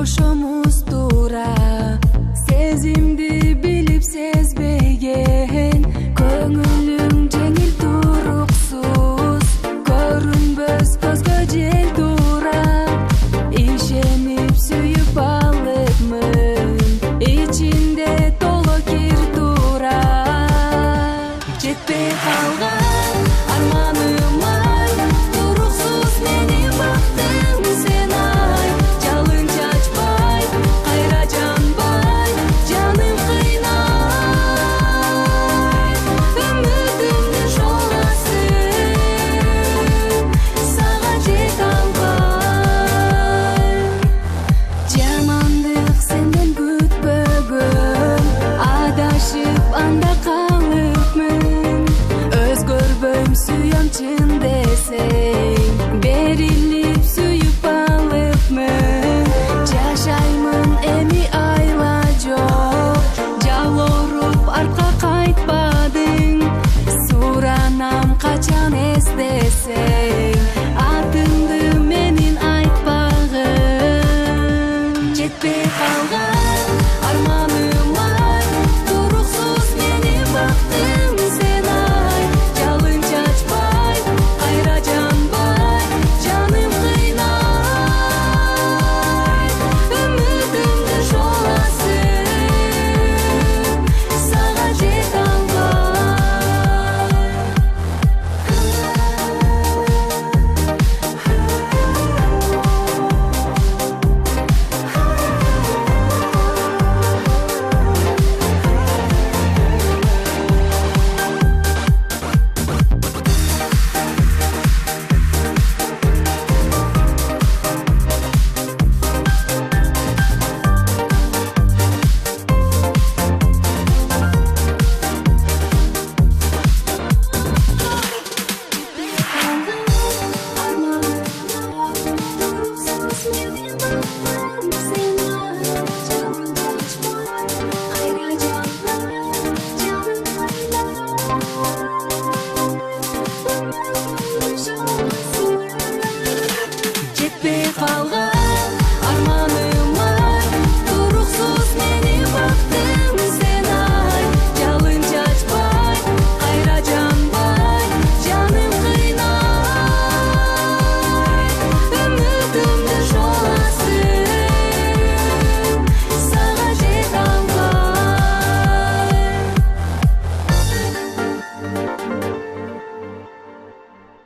жашоомуз туура сезимди билип сезбеген көңүлүң жеңил туруксуз көрүнбөс көзгө жел туура ишенип сүйүп алыпмын ичинде толо кир туура жетпей калган арманыма туруксуз мени бактың сен ай жалын чачпай кайра жанбай жаным кыйнай үмүтүмдү жоласың сага жете албай жамандык сенден күтпөгөм адашып анда калыпмын өзгөрбөйм сүйөм чын десең берилип сүйүп алыпмын жашаймын эми айла жок жалоруп артка кайтпадың суранам качан эстесең атыңды менин айтпагын жетпей калган арманыма туруксуз мени бактың сен ай жалын чачпай кайра жанбай жаным кыйнай үмүтүмдү жоласың сага жете жетпей калган